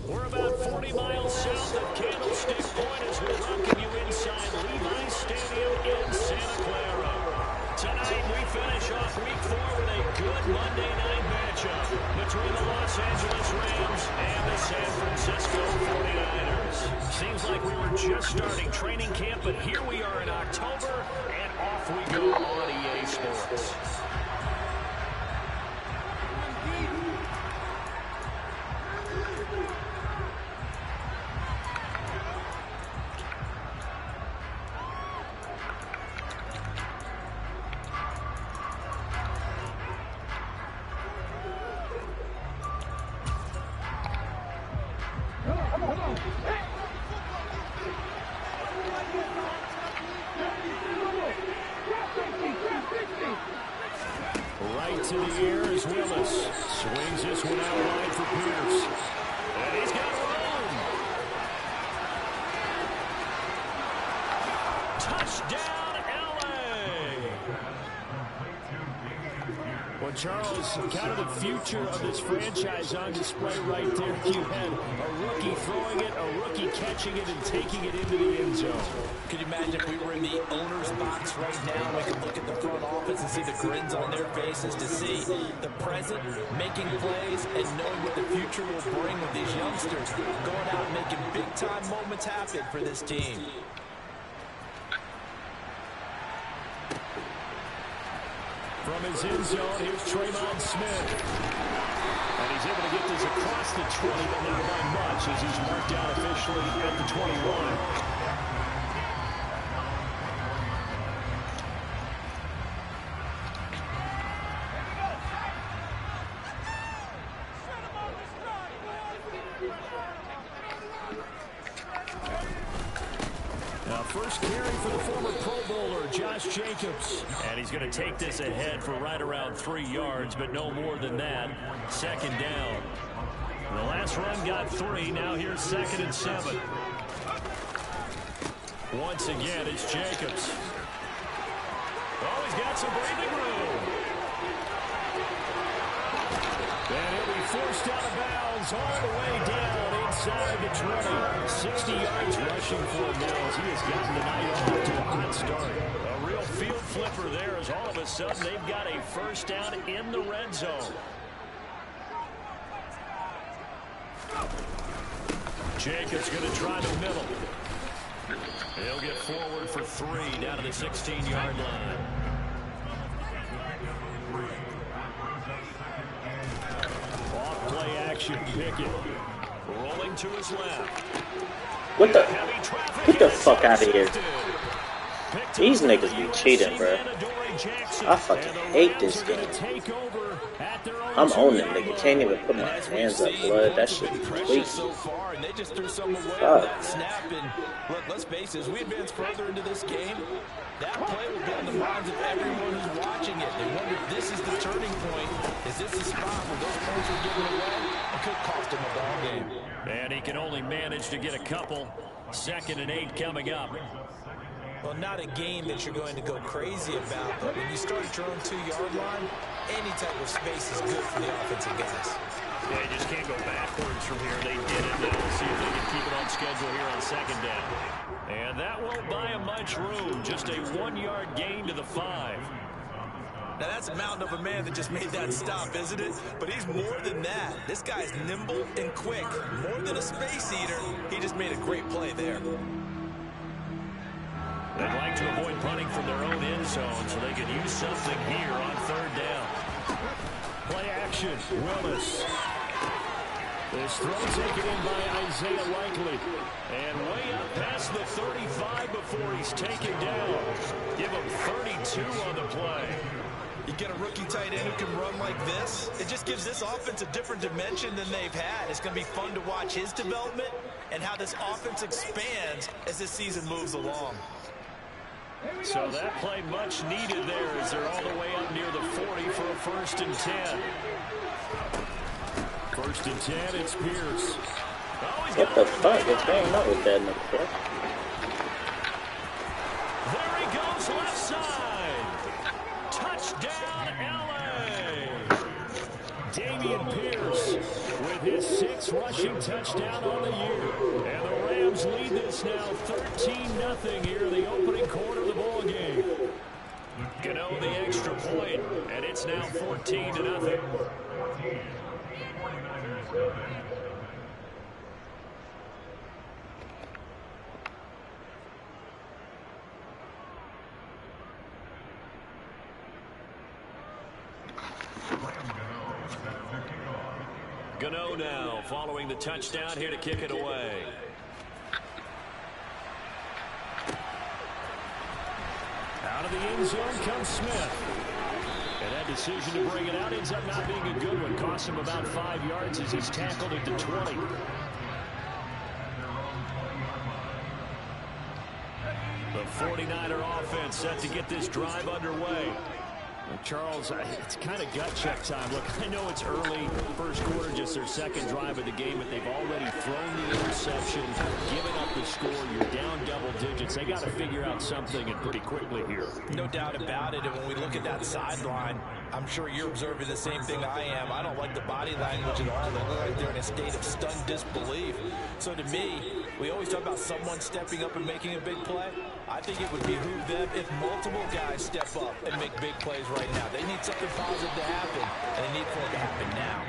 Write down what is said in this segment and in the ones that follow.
We're about 40 miles south of Candlestick Point as we welcome you inside Levi's Stadium in Santa Clara. Tonight we finish off Week 4 with a good Monday night matchup between the Los Angeles Rams and the San Francisco 49ers. Seems like we were just starting training camp, but here we are in October, and off we go on EA Sports. Right to the air is Willis. Swings this one out wide for Pierce. And he's got room. Touchdown, LA. Well, Charles, kind of the future of this franchise on display right there. You had a rookie throwing it, a rookie catching it, and taking it into the end zone. Could you imagine if we were in the owner's box right now? We could look at the front office and see the grins on their faces, to see the present making plays and knowing what the future will bring with these youngsters going out and making big-time moments happen for this team. From his end zone, here's Tremon Smith. And he's able to get this across the 20, but not by much as he's marked down officially at the 21. First carry for the former Pro Bowler, Josh Jacobs. And he's going to take this ahead for right around 3 yards, but no more than that. Second down. The last run got 3. Now here's 2nd and 7. Once again, it's Jacobs. Oh, he's got some breathing room. And he'll be forced out of bounds all the way down inside the 20. 60 yards rushing for Mills. He has gotten the night off to a hot start. A real field flipper there as all of a sudden they've got a first down in the red zone. Jacobs going to try the middle. He'll get forward for 3 down to the 16-yard line. Off play action, Pickett. Rolling to his left. What the? Get the fuck out of here. These niggas be cheating, bro. I fucking hate this game. I'm owning it, nigga. Can't even put my hands up, blood. That shit be weak. Fuck. Let's face it, as we advance further into this game, that play will be on the minds of everyone who's watching it. They wonder if this is the turning point. Is this the spot where those points are given away? It could cost him a ball game. And he can only manage to get a couple. 2nd and 8 coming up. Well, not a game that you're going to go crazy about, but when you start at your own 2-yard line, any type of space is good for the offensive guys. Yeah, you just can't go backwards from here. They did it. We'll see if they can keep it on schedule here on 2nd down. And that won't buy him much room. Just a 1-yard gain to the 5. Now, that's a mountain of a man that just made that stop, isn't it? But he's more than that. This guy's nimble and quick. More than a space eater. He just made a great play there. They'd like to avoid punting from their own end zone so they can use something here on 3rd down. Play action, Willis. This throw taken in by Isaiah Likely. And way up past the 35 before he's taken down. Give him 32 on the play. You get a rookie tight end who can run like this, it just gives this offense a different dimension than they've had. It's going to be fun to watch his development and how this offense expands as this season moves along. So that play much needed there as they're all the way up near the 40 for a 1st and 10. 1st and 10, it's Pierce. What the fuck is going on with that nigga? There he goes, left side. Touchdown, LA. Damian Pierce with his 6th rushing touchdown on the year. And the Rams lead this now 13-0 here in the opening quarter of the ball game. Gano the extra point, and it's now 14-0. Gano now following the touchdown here to kick it away. Out of the end zone comes Smith. And that decision to bring it out ends up not being a good one. Cost him about 5 yards as he's tackled at the 20. The 49er offense set to get this drive underway. Charles, it's kind of gut check time. Look, I know it's early, 1st quarter, just their 2nd drive of the game, but they've already thrown the interception, given up the score. You're down double digits. They got to figure out something and pretty quickly here. No doubt about it. And when we look at that sideline, I'm sure you're observing the same thing I am. I don't like the body language at all. They look like they're in a state of stunned disbelief. So to me, we always talk about someone stepping up and making a big play. I think it would behoove them if multiple guys step up and make big plays right now. They need something positive to happen, and they need for it to happen now.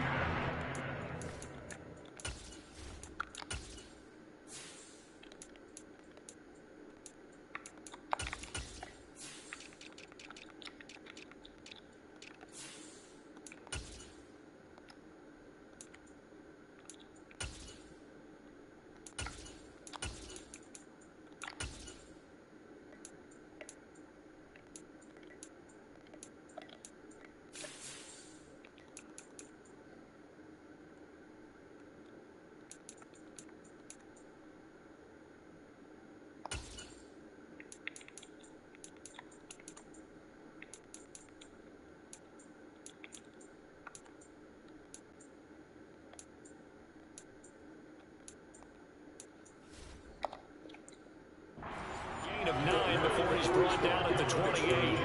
Of 9 before he's brought down at the 28.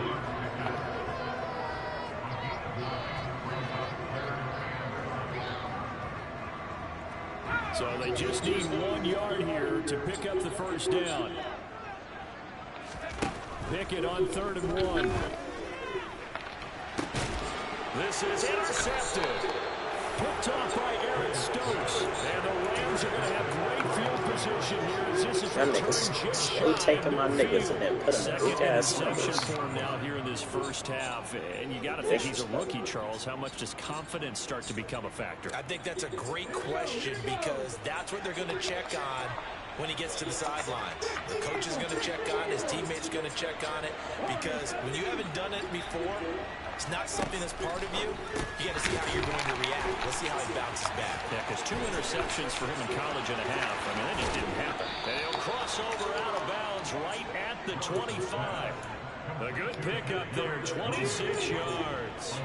So they just need 1 yard here to pick up the 1st down. Pickett on 3rd and 1. This is intercepted. Picked off by Aaron Stokes. And the Rams are going to have great field position here as this is Y'all niggas stay taking my niggas and then put them in weak ass numbers. For him now here in this first half, and you got to think he's a rookie, Charles. How much does confidence start to become a factor? I think that's a great question because that's what they're going to check on when he gets to the sidelines. The coach is going to check on it, his teammates going to check on it, because when you haven't done it before, it's not something that's part of you. You got to see how you're going to react. Let's see how he bounces back. Yeah, because 2 interceptions for him in college and a half. I mean, that just didn't happen. And he'll cross over out of bounds right at the 25. A good pickup there, 26 yards.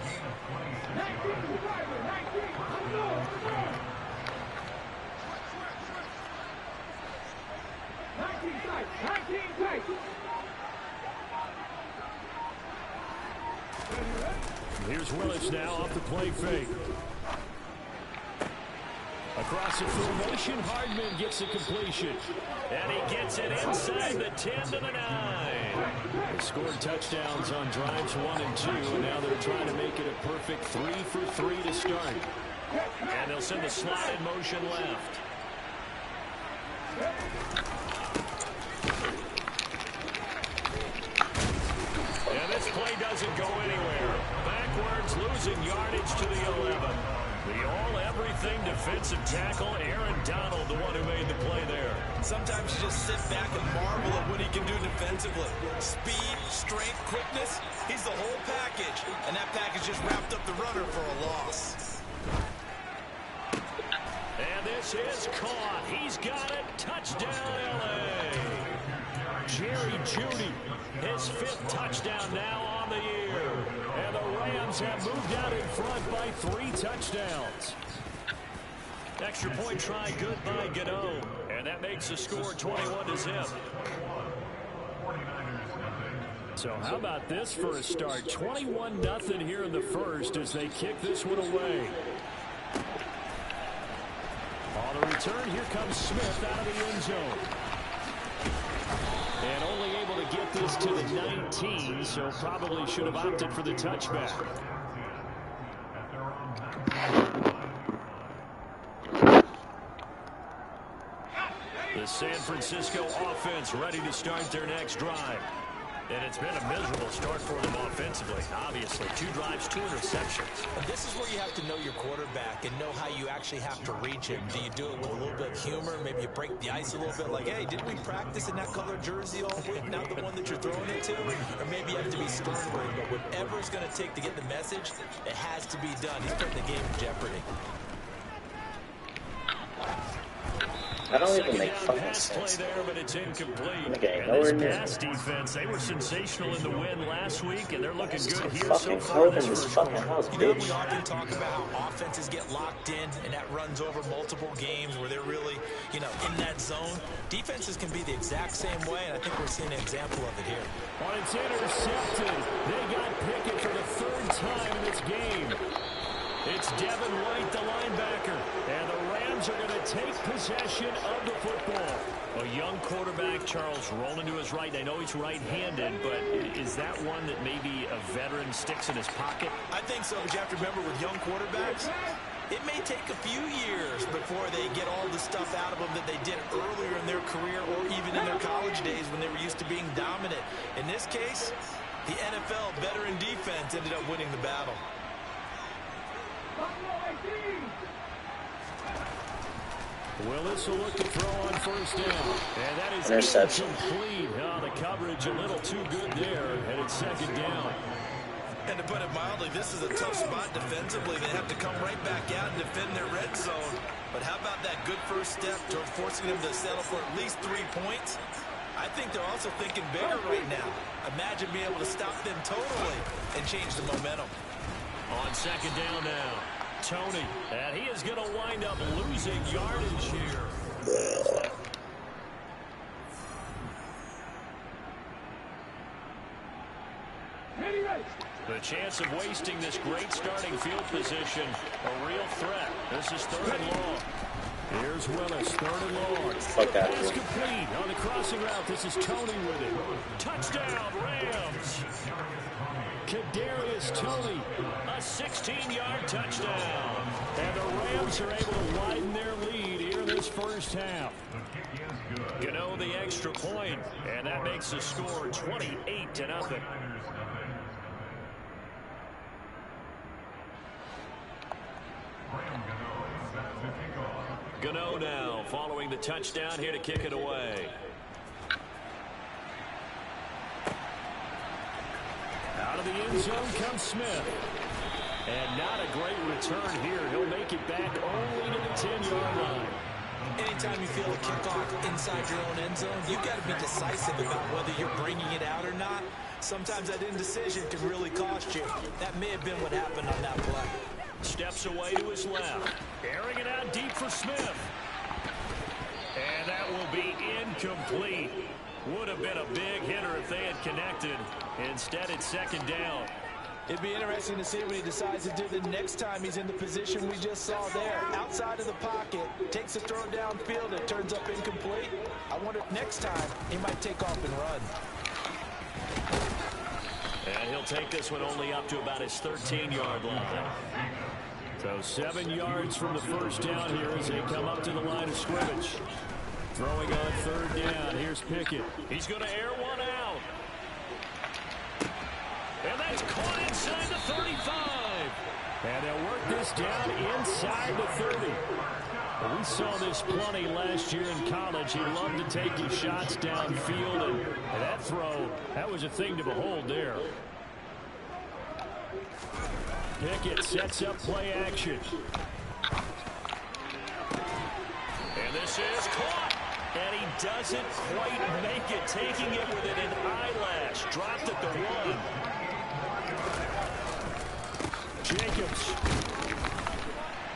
Here's Willis now off the play fake. Across the formation, Hardman gets a completion. And he gets it inside the 10 to the 9. They scored touchdowns on drives 1 and 2, and now they're trying to make it a perfect 3 for 3 to start. And they'll send the slot in motion left. And this play doesn't go anywhere. Backwards, losing yardage to the 11. The all-everything defensive tackle, Aaron Donald, the one who made the play there. Sometimes you just sit back and marvel at what he can do defensively. Speed, strength, quickness, he's the whole package. And that package just wrapped up the runner for a loss. And this is caught. He's got it. Touchdown, L.A. Jerry Jeudy, his 5th touchdown now on the year. And the Rams have moved out in front by 3 touchdowns. Extra point try good by Gano. And that makes the score 21-0. So how about this for a start? 21-0 here in the first as they kick this one away. On the return, here comes Smith out of the end zone. And only able to get this to the 19, so probably should have opted for the touchback. The San Francisco offense ready to start their next drive. And it's been a miserable start for them offensively. Obviously, 2 drives, 2 interceptions. And this is where you have to know your quarterback and know how you actually have to reach him. Do you do it with a little bit of humor? Maybe you break the ice a little bit like, hey, didn't we practice in that colored jersey all week? Not the one that you're throwing it to? Or maybe you have to be stern with him. But whatever it's going to take to get the message, it has to be done. He's putting the game in jeopardy. That don't even make fucking sense. There, but it's incomplete. Okay, and this pass defense, they were sensational in the win last week, and they're looking good here so far in this fucking house, you know, bitch. we often talk about how offenses get locked in, and that runs over multiple games where they're really, you know, in that zone. Defenses can be the exact same way, and I think we're seeing an example of it here. Well, it's intercepted. They got Pickett for the 3rd time in this game. It's Devin White, the linebacker, and the Rams are going to take possession of the football. A young quarterback, Charles, rolling to his right. I know he's right-handed, but is that one that maybe a veteran sticks in his pocket? I think so, but you have to remember with young quarterbacks, it may take a few years before they get all the stuff out of them that they did earlier in their career or even in their college days when they were used to being dominant. In this case, the NFL veteran defense ended up winning the battle. Willis will look to throw on 1st down. And that is interception. Incomplete. Oh, the coverage a little too good there. And it's 2nd down. And to put it mildly, this is a tough spot defensively. They have to come right back out and defend their red zone. But how about that good first step toward forcing them to settle for at least 3 points? I think they're also thinking bigger right now. Imagine being able to stop them totally and change the momentum. On 2nd down now, Tony, and he is going to wind up losing yardage here. The chance of wasting this great starting field position, a real threat. This is 3rd and long. Here's Willis, 3rd and long. Pass complete on the crossing route. This is Tony with it. Touchdown, Rams. Kadarius Toney, a 16-yard touchdown. And the Rams are able to widen their lead here in this first half. Gano the extra point, and that makes the score 28-0. Gano now following the touchdown here to kick it away. Out of the end zone comes Smith. And not a great return here. He'll make it back only to the 10-yard line. Anytime you feel a kickoff inside your own end zone, you've got to be decisive about whether you're bringing it out or not. Sometimes that indecision can really cost you. That may have been what happened on that play. Steps away to his left. Airing it out deep for Smith. And that will be incomplete. Would have been a big hitter if they had connected. Instead, it's second down. It'd be interesting to see what he decides to do the next time he's in the position we just saw there. Outside of the pocket, takes a throw downfield, it turns up incomplete. I wonder if next time he might take off and run. And he'll take this one only up to about his 13-yard line. So 7 yards from the first down here as they come up to the line of scrimmage. Throwing on third down. Here's Pickett. He's going to air one out. And that's caught inside the 35. And they'll work this down inside the 30. Well, we saw this plenty last year in college. He loved to take his shots downfield. And that throw, that was a thing to behold there. Pickett sets up play action. And this is caught. And he doesn't quite make it, taking it within an eyelash. Dropped at the 1. Jacobs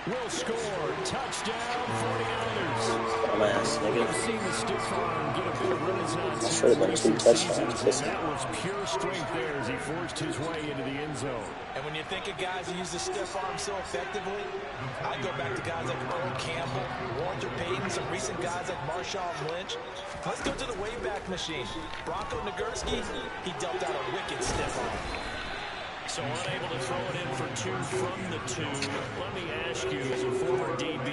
will score. Touchdown, 49ers. Dumbass nigga. I've seen the stiff arm get a bit of renaissance. That should have been 2 touchdowns. That was pure strength there as he forced his way into the end zone. And when you think of guys who use the stiff arm so effectively, I go back to guys like Earl Campbell, Walter Payton, some recent guys like Marshawn Lynch. Let's go to the Wayback Machine. Bronco Nagurski, he dealt out a wicked stiff arm. So unable to throw it in for 2 from the 2. Let me ask you, as a former DB,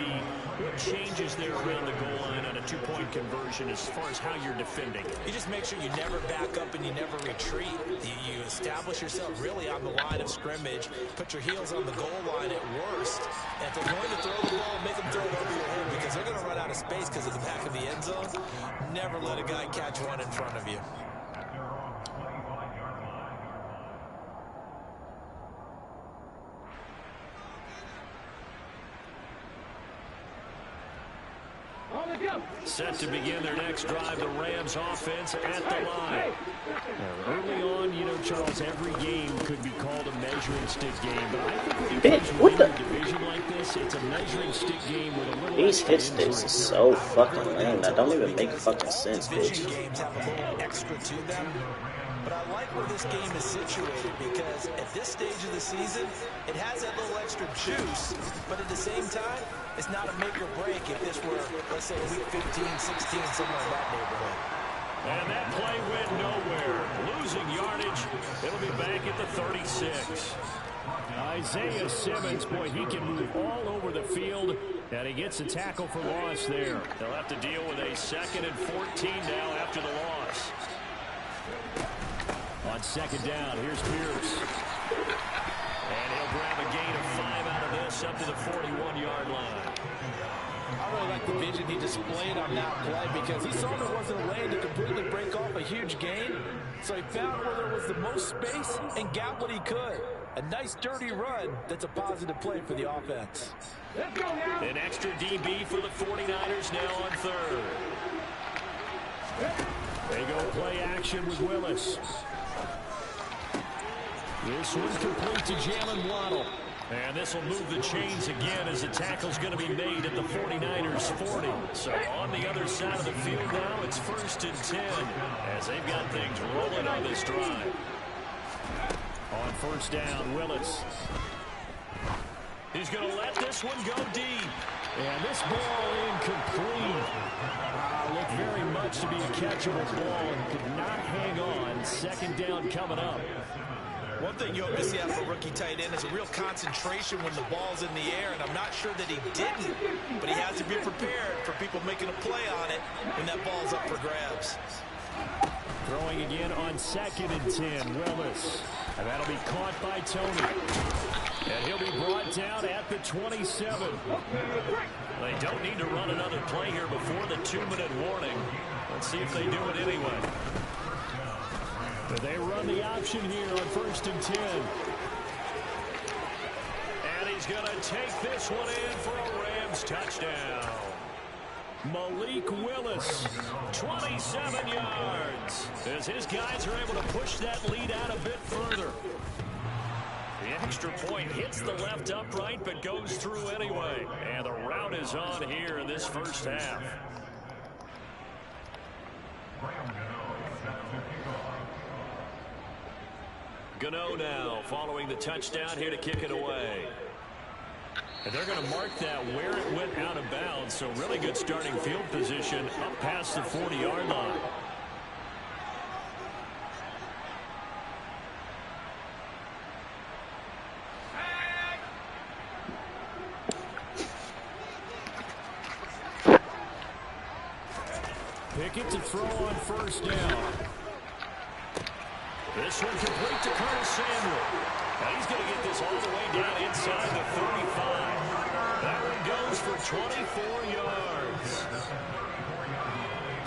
what changes there around the goal line on a 2-point conversion as far as how you're defending? You just make sure you never back up and you never retreat. You establish yourself really on the line of scrimmage, put your heels on the goal line at worst. And if they're going to throw the ball, make them throw it over your head because they're going to run out of space because of the back of the end zone. Never let a guy catch one in front of you. Set to begin their next drive, the Rams offense at the line. Early on, you know, Charles, every game could be called a measuring stick game, but I think when you play a division like this, it's a measuring stick game with a little. These hit sticks is so fucking lame. That don't even make fucking sense, bitch. Division games have a little extra to them. But I like where this game is situated because at this stage of the season, it has that little extra juice, but at the same time, it's not a make or break if this were, let's say, week 15, 16, somewhere in that neighborhood. And that play went nowhere. Losing yardage. It'll be back at the 36. Isaiah Simmons, boy, he can move all over the field, and he gets a tackle for loss there. They'll have to deal with a 2nd and 14 now after the loss. On second down, here's Pierce. And he'll grab a gain of 5 out of this up to the 41-yard line. I really like the vision he displayed on that play because he saw there wasn't a lane to completely break off a huge gain. So he found where there was the most space and got what he could. A nice dirty run that's a positive play for the offense. An extra DB for the 49ers now on third. They go play action with Willis. This one's complete to Jalen Waddle. And this will move the chains again as the tackle's going to be made at the 49ers 40. So on the other side of the field now, it's 1st and 10 as they've got things rolling on this drive. On first down, Willis. He's going to let this one go deep. And this ball incomplete. Looked very much to be a catchable ball and could not hang on. Second down coming up. One thing you hope to see out of a rookie tight end is a real concentration when the ball's in the air, and I'm not sure that he didn't, but he has to be prepared for people making a play on it when that ball's up for grabs. Throwing again on 2nd and 10, Willis. And that'll be caught by Tony. And he'll be brought down at the 27. They don't need to run another play here before the 2-minute warning. Let's see if they do it anyway. But they run the option here on 1st and 10. And he's going to take this one in for a Rams touchdown. Malik Willis, 27 yards, as his guys are able to push that lead out a bit further. The extra point hits the left upright, but goes through anyway. And the route is on here in this first half. Gano now following the touchdown here to kick it away. And they're going to mark that where it went out of bounds. So really good starting field position up past the 40-yard line. Pickett to throw on 1st down. This one complete to Curtis Samuel. Now he's going to get this all the way down inside the 35. That one goes for 24 yards.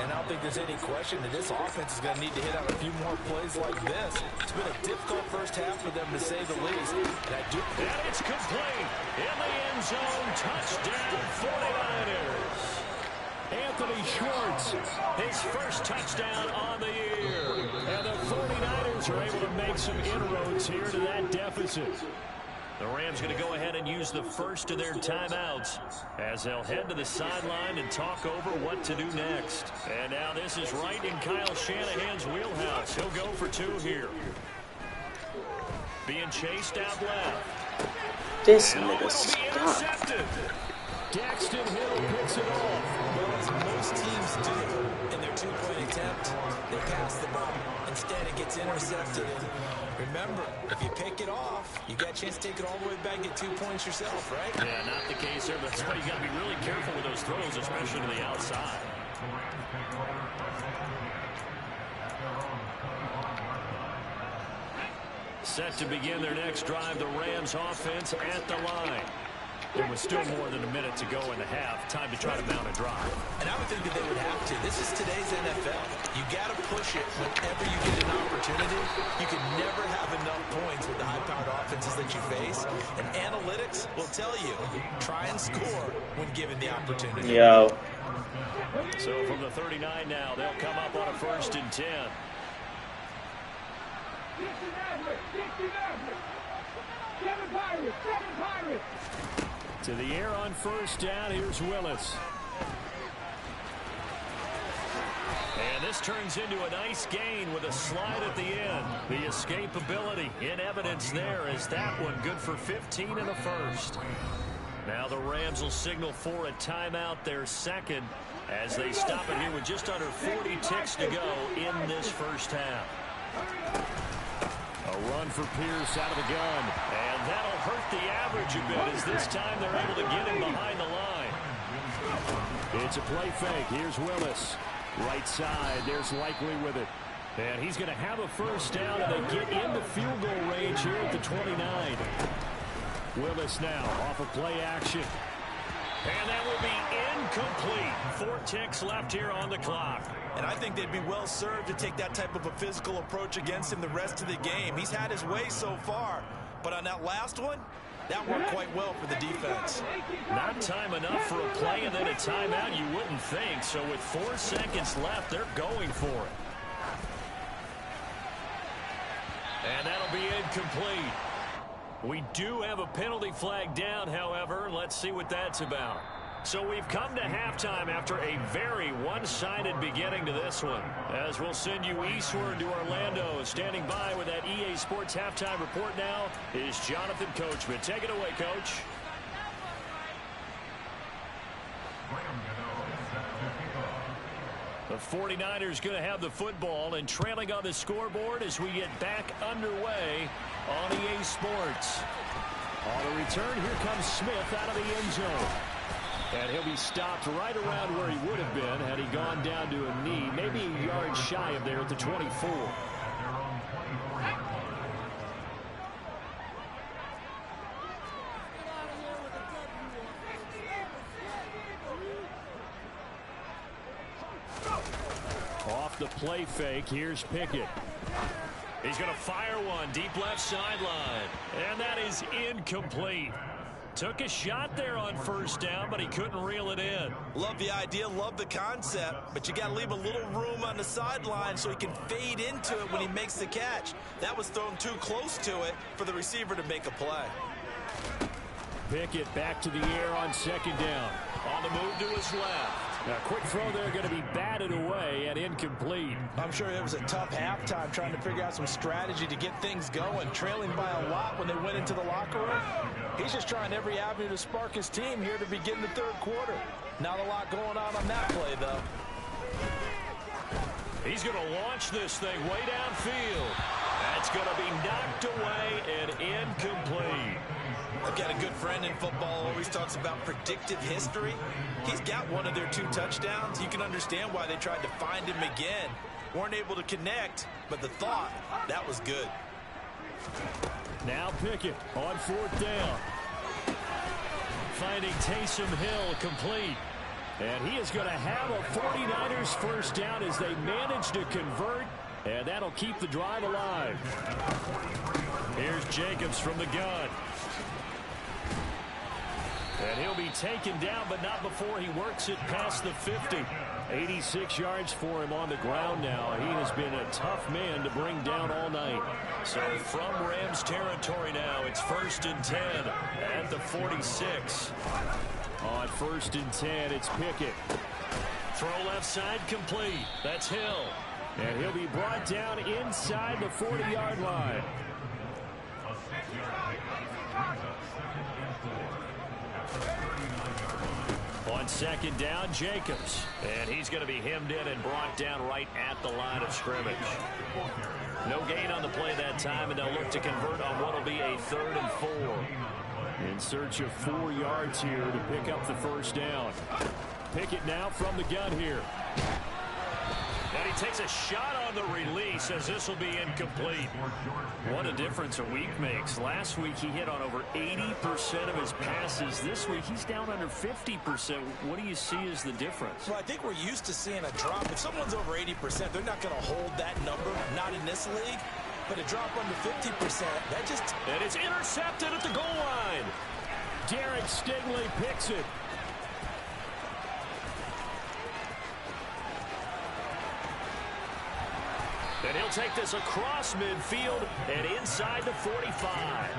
And I don't think there's any question that this offense is going to need to hit out a few more plays like this. It's been a difficult first half for them, to say the least. And it's complete. In the end zone, touchdown 49ers. Anthony Schwartz, his first touchdown on the year. And the 49ers are able to make some inroads here to that deficit. The Rams going to go ahead and use the first of their timeouts as they'll head to the sideline and talk over what to do next. And now this is right in Kyle Shanahan's wheelhouse. He'll go for 2 here. Being chased out left. This nigga stop. Daxton Hill picks it off. Well, as most teams do in their 2-point attempt, they pass the ball. Instead, it gets intercepted. And remember, if you pick it off, you got a chance to take it all the way back and get 2 points yourself, right? Yeah, not the case there. That's why you got to be really careful with those throws, especially to the outside. Set to begin their next drive, the Rams offense at the line. There was still more than a minute to go in the half. Time to try to mount a drive. And I would think that they would have to. This is today's NFL. You got to push it whenever you get an opportunity. You can never have enough points with the high-powered offenses that you face. And analytics will tell you, try and score when given the opportunity. Yo. So from the 39 now, they'll come up on a 1st and 10. To the air on 1st down, here's Willis. And this turns into a nice gain with a slide at the end. The escapability in evidence there as that one good for 15 and a first. Now the Rams will signal for a timeout, their second, as they stop it here with just under 40 ticks to go in this first half. A run for Pierce out of the gun. And that'll hurt the average a bit as this time they're able to get him behind the line. It's a play fake. Here's Willis. Right side. There's Likely with it. And he's going to have a 1st down, and they get into field goal range here at the 29. Willis now off of play action. And that will be incomplete. 4 ticks left here on the clock. And I think they'd be well served to take that type of a physical approach against him the rest of the game. He's had his way so far. But on that last one, that worked quite well for the defense. Not time enough for a play and then a timeout, you wouldn't think. So with 4 seconds left, they're going for it. And that'll be incomplete. We do have a penalty flag down, however. Let's see what that's about. So we've come to halftime after a very one-sided beginning to this one. As we'll send you eastward to Orlando. Standing by with that EA Sports halftime report now is Jonathan Coachman. Take it away, Coach. The 49ers going to have the football and trailing on the scoreboard as we get back underway on EA Sports. On the return, here comes Smith out of the end zone. And he'll be stopped right around where he would have been had he gone down to a knee, maybe a yard shy of there at the 24. Off the play fake, here's Pickett. He's going to fire one deep left sideline. And that is incomplete. Took a shot there on first down, but he couldn't reel it in. Love the idea, love the concept, but you got to leave a little room on the sideline so he can fade into it when he makes the catch. That was thrown too close to it for the receiver to make a play. Pickett back to the air on second down. On the move to his left. A quick throw there going to be batted away and incomplete. I'm sure it was a tough halftime trying to figure out some strategy to get things going, trailing by a lot when they went into the locker room. He's just trying every avenue to spark his team here to begin the third quarter. Not a lot going on that play, though. He's going to launch this thing way downfield. That's going to be knocked away and incomplete. I've got a good friend in football, always talks about predictive history. He's got one of their 2 touchdowns. You can understand why they tried to find him again. Weren't able to connect, but the thought, that was good. Now Pickett on fourth down. Finding Taysom Hill complete. And he is going to have a 49ers first down as they manage to convert. And that'll keep the drive alive. Here's Jacobs from the gun. And he'll be taken down, but not before he works it past the 50. 86 yards for him on the ground now. He has been a tough man to bring down all night. So from Rams territory now, it's 1st and 10 at the 46. On 1st and 10, it's Pickett. Throw left side complete. That's Hill. And he'll be brought down inside the 40-yard line. On second down, Jacobs. And he's going to be hemmed in and brought down right at the line of scrimmage. No gain on the play that time, and they'll look to convert on what will be a 3rd and 4. In search of 4 yards here to pick up the first down. Pickett now from the gun here. And he takes a shot on the release as this will be incomplete. What a difference a week makes. Last week he hit on over 80% of his passes. This week he's down under 50%. What do you see as the difference? Well, I think we're used to seeing a drop. If someone's over 80%, they're not going to hold that number, not in this league. But a drop under 50%, that just... And it's intercepted at the goal line. Derek Stingley picks it. And he'll take this across midfield and inside the 45.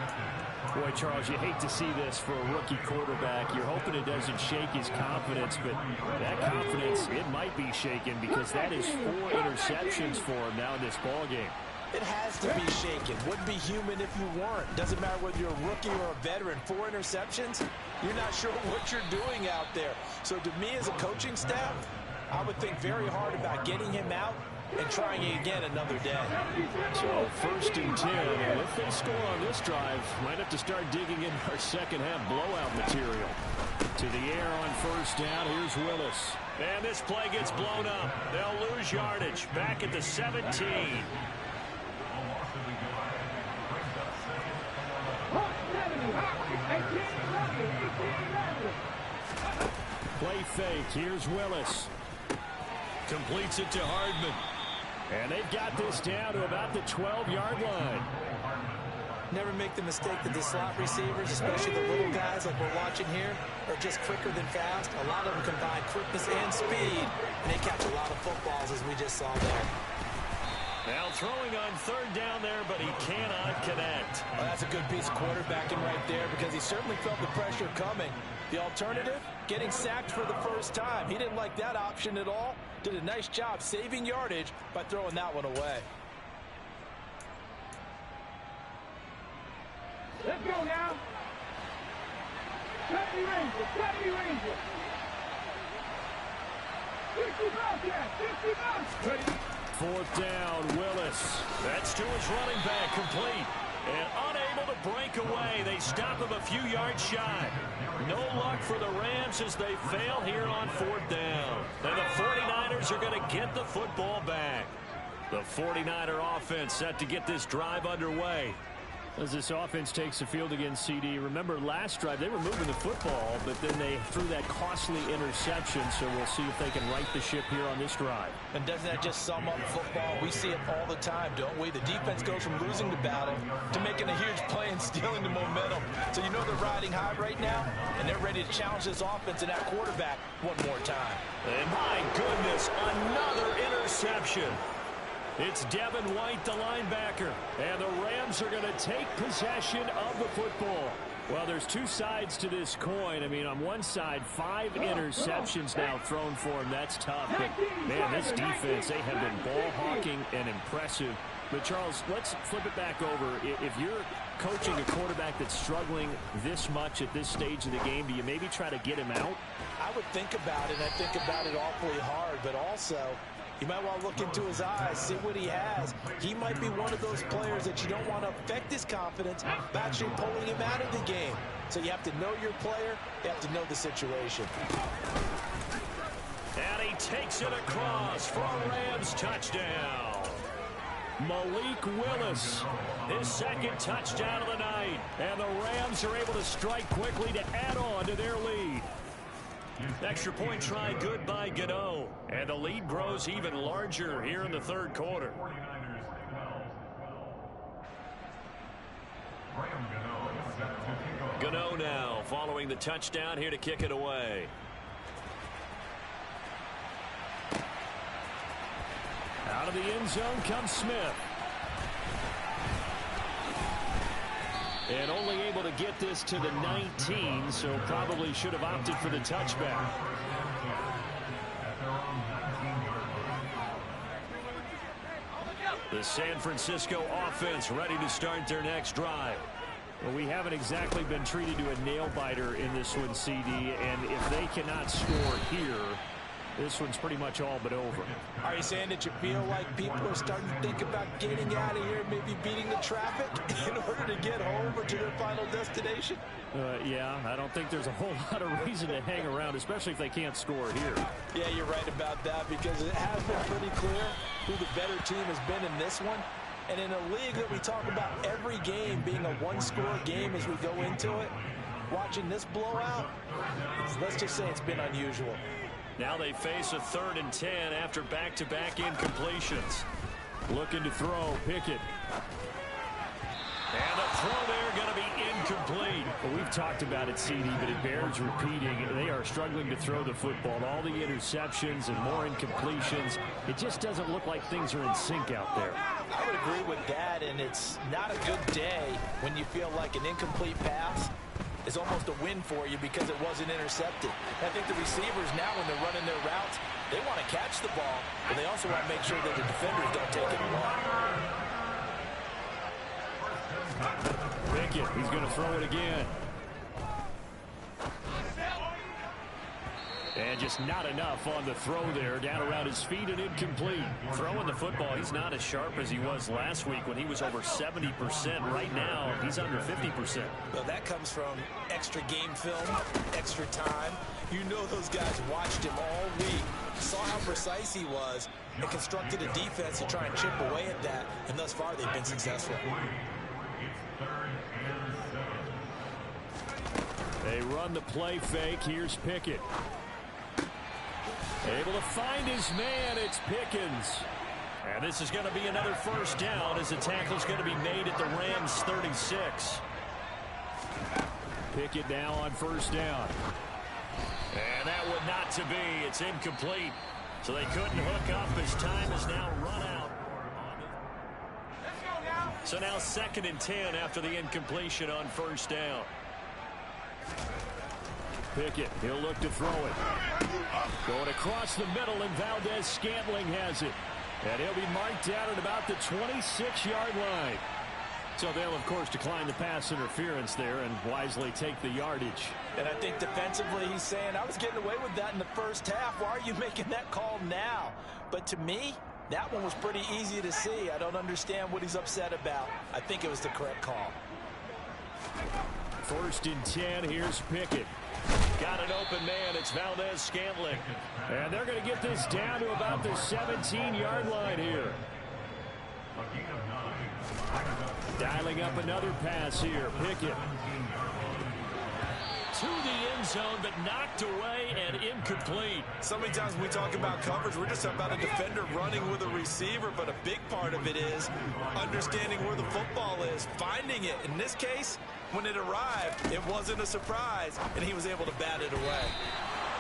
Boy, Charles, you hate to see this for a rookie quarterback. You're hoping it doesn't shake his confidence, but that confidence, it might be shaken because that is 4 interceptions for him now in this ballgame. It has to be shaken. Wouldn't be human if you weren't. Doesn't matter whether you're a rookie or a veteran. 4 interceptions, you're not sure what you're doing out there. So to me as a coaching staff, I would think very hard about getting him out and trying it again another day. So 1st and 10, and if they score on this drive, might have to start digging in our second half blowout material. To the air on 1st down, here's Willis. And this play gets blown up. They'll lose yardage back at the 17. Play fake, here's Willis. Completes it to Hardman. And they've got this down to about the 12-yard line. Never make the mistake that the slot receivers, especially the little guys like we're watching here, are just quicker than fast. A lot of them combine quickness and speed, and they catch a lot of footballs, as we just saw there. Now throwing on 3rd down there, but he cannot connect. Well, that's a good piece of quarterbacking right there because he certainly felt the pressure coming. The alternative, getting sacked for the first time. He didn't like that option at all. Did a nice job saving yardage by throwing that one away. Let's go now. Cut me Ranger. Cut me Ranger. Fourth down, Willis. That's to his running back, complete. And unable to break away. They stop him a few yards shy. No luck for the Rams as they fail here on fourth down. And the 49ers are going to get the football back. The 49er offense set to get this drive underway. As this offense takes the field against CD, remember last drive they were moving the football, but then they threw that costly interception, so we'll see if they can right the ship here on this drive. And doesn't that just sum up football? We see it all the time, don't we? The defense goes from losing the battle to making a huge play and stealing the momentum. So you know they're riding high right now, and they're ready to challenge this offense and that quarterback one more time. And my goodness, another interception. It's Devin White, the linebacker, and the Rams are going to take possession of the football. Well, there's two sides to this coin. I mean, on one side, 5 interceptions now thrown for him. That's tough. But, man, this defense, they have been ball hawking and impressive. But, Charles, let's flip it back over. If you're coaching a quarterback that's struggling this much at this stage of the game, do you maybe try to get him out? I would think about it, and I think about it awfully hard, but also you might want to look into his eyes, see what he has. He might be one of those players that you don't want to affect his confidence by actually pulling him out of the game. So you have to know your player. You have to know the situation. And he takes it across for a Rams touchdown. Malik Willis, his second touchdown of the night. And the Rams are able to strike quickly to add on to their lead. Extra point try good by Gano. And the lead grows even larger here in the third quarter. Gano now following the touchdown here to kick it away. Out of the end zone comes Smith. And only able to get this to the 19, so probably should have opted for the touchback. The San Francisco offense ready to start their next drive. Well, we haven't exactly been treated to a nail-biter in this one, CD, and if they cannot score here, this one's pretty much all but over. Are you saying that you feel like people are starting to think about getting out of here, maybe beating the traffic in order to get home or to their final destination? Yeah, I don't think there's a whole lot of reason to hang around, especially if they can't score here. Yeah, you're right about that because it has been pretty clear who the better team has been in this one. And in a league that we talk about every game being a one-score game as we go into it, watching this blowout, let's just say it's been unusual. Now they face a 3rd and 10 after back-to-back incompletions. Looking to throw, Pickett. And the throw there going to be incomplete. Well, we've talked about it, CD, but it bears repeating. They are struggling to throw the football. All the interceptions and more incompletions. It just doesn't look like things are in sync out there. I would agree with that, and it's not a good day when you feel like an incomplete pass is almost a win for you because it wasn't intercepted. I think the receivers now, when they're running their routes, they want to catch the ball, but they also want to make sure that the defenders don't take it long. Pickett, he's going to throw it again. And just not enough on the throw there. Down around his feet and incomplete. Throwing the football, he's not as sharp as he was last week when he was over 70%. Right now, he's under 50%. Well, that comes from extra game film, extra time. You know those guys watched him all week, saw how precise he was, and constructed a defense to try and chip away at that. And thus far, they've been successful. They run the play fake. Here's Pickett. Able to find his man. It's Pickens. And this is going to be another first down as the tackle's going to be made at the Rams 36. Pickett now on first down. And that would not to be. It's incomplete. So they couldn't hook up as time is now run out. So now 2nd and 10 after the incompletion on first down. Pickett, he'll look to throw it. Going across the middle, and Valdez-Scantling has it. And he'll be marked down at about the 26-yard line. So they'll, of course, decline the pass interference there and wisely take the yardage. And I think defensively he's saying, I was getting away with that in the first half. Why are you making that call now? But to me, that one was pretty easy to see. I don't understand what he's upset about. I think it was the correct call. 1st and 10. Here's Pickett. Got an open man. It's Valdez-Scantling. And they're going to get this down to about the 17-yard line here. Dialing up another pass here. Pickett. To the end zone, but knocked away and incomplete. So many times when we talk about coverage, we're just talking about a defender running with a receiver, but a big part of it is understanding where the football is, finding it. In this case, when it arrived, it wasn't a surprise, and he was able to bat it away.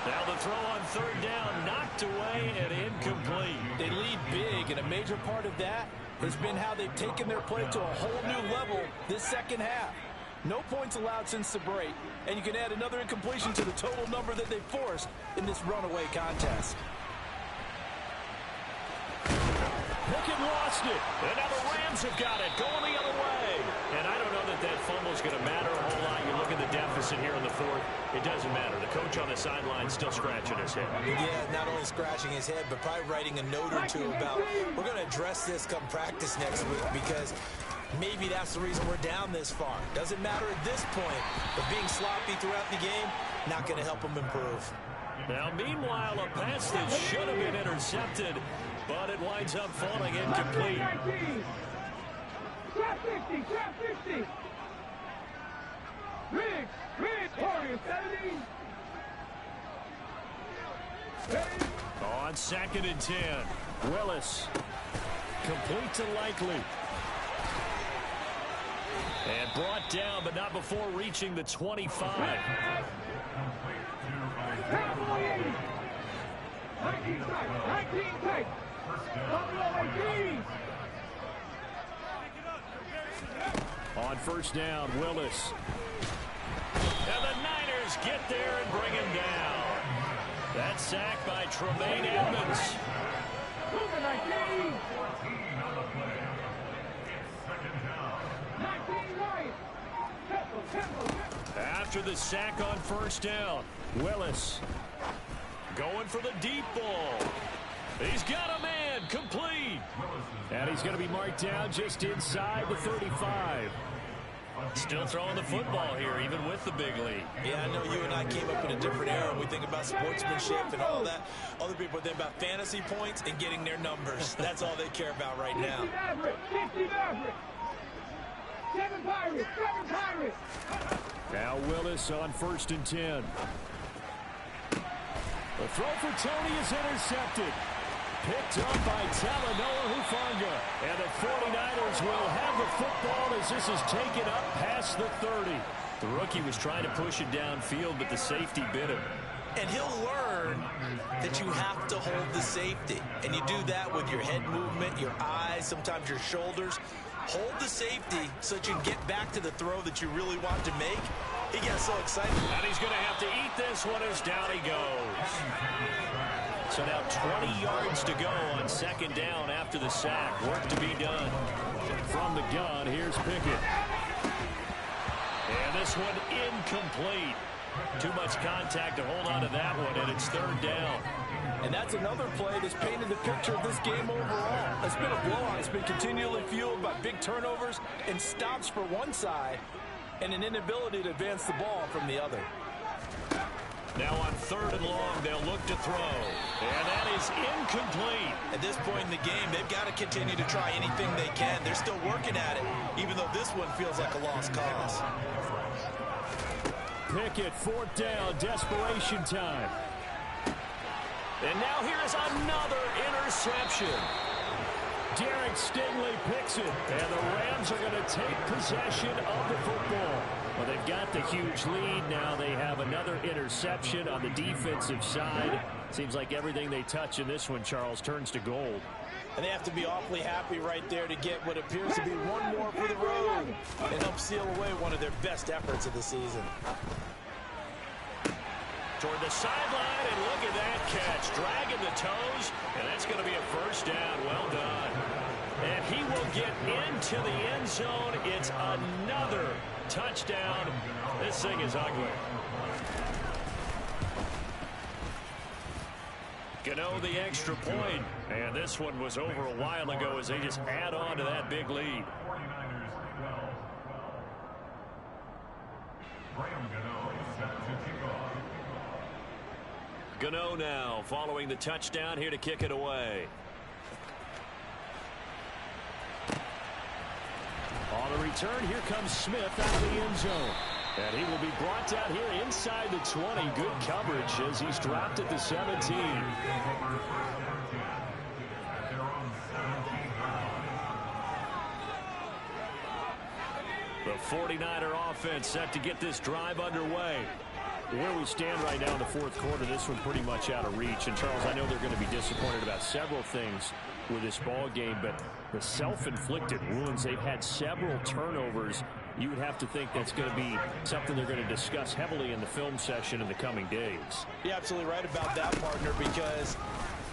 Now the throw on 3rd down, knocked away and incomplete. They lead big, and a major part of that has been how they've taken their play to a whole new level this second half. No points allowed since the break, and you can add another incompletion to the total number that they forced in this runaway contest. Pickett lost it, and now the Rams have got it, going the other way. And I don't know that that fumble is going to matter a whole lot. You look at the deficit here in the 4th, it doesn't matter. The coach on the sideline still scratching his head. Yeah, not only scratching his head, but probably writing a note or two about, we're going to address this come practice next week, because maybe that's the reason we're down this far. Doesn't matter at this point, but being sloppy throughout the game, not going to help them improve. Now, meanwhile, a pass that should have been intercepted, but it winds up falling incomplete. Trap 50, trap 50. Riggs, Warriors, 70. On 2nd and 10, Willis. Complete to Likely. And brought down, but not before reaching the 25. 19 tight. 18. On 1st down, Willis. And the Niners get there and bring him down. That sack by Tremaine Edmonds. 19 right. After the sack on 1st down, Willis going for the deep ball. He's got a man, complete. And he's going to be marked down just inside the 35. Still throwing the football here, even with the big lead. Yeah, I know you and I came up in a different era. We think about sportsmanship and all that. Other people think about fantasy points and getting their numbers. That's all they care about right now. 50 Maverick. 7 Pirates, 7 Pirates. Now Willis on 1st and 10. The throw for Tony is intercepted. Picked up by Talanoa Hufanga. And the 49ers will have the football as this is taken up past the 30. The rookie was trying to push it downfield, but the safety bit him. And he'll learn that you have to hold the safety. And you do that with your head movement, your eyes, sometimes your shoulders. Hold the safety so that you can get back to the throw that you really want to make. He got so excited. And he's going to have to eat this one as down he goes. So now 20 yards to go on 2nd down after the sack. Work to be done. From the gun, here's Pickett. And this one incomplete. Too much contact to hold on to that one, and it's 3rd down. And that's another play that's painted the picture of this game overall. It's been a blowout. It's been continually fueled by big turnovers and stops for one side and an inability to advance the ball from the other. Now on 3rd and long, they'll look to throw. And that is incomplete. At this point in the game, they've got to continue to try anything they can. They're still working at it, even though this one feels like a lost cause. Pickett, 4th down, desperation time. And now here's another interception. Derek Stingley picks it, and the Rams are going to take possession of the football. Well, they've got the huge lead. Now they have another interception on the defensive side. Seems like everything they touch in this one, Charles, turns to gold. And they have to be awfully happy right there to get what appears to be one more for the road and help seal away one of their best efforts of the season. Toward the sideline, and look at that catch. Dragging the toes, and that's going to be a 1st down. Well done. And And he will get into the end zone. It's another touchdown. This thing is ugly. Gano the extra point. And this one was over a while ago as they just add on to that big lead. Gano now following the touchdown here to kick it away. On the return, here comes Smith out of the end zone. And he will be brought down here inside the 20. Good coverage as he's dropped at the 17. The 49er offense set to get this drive underway. Where we stand right now in the fourth quarter, this one pretty much out of reach. And, Charles, I know they're going to be disappointed about several things with this ball game, but the self-inflicted wounds, they've had several turnovers. You would have to think that's going to be something they're going to discuss heavily in the film session in the coming days. You're absolutely right about that, partner, because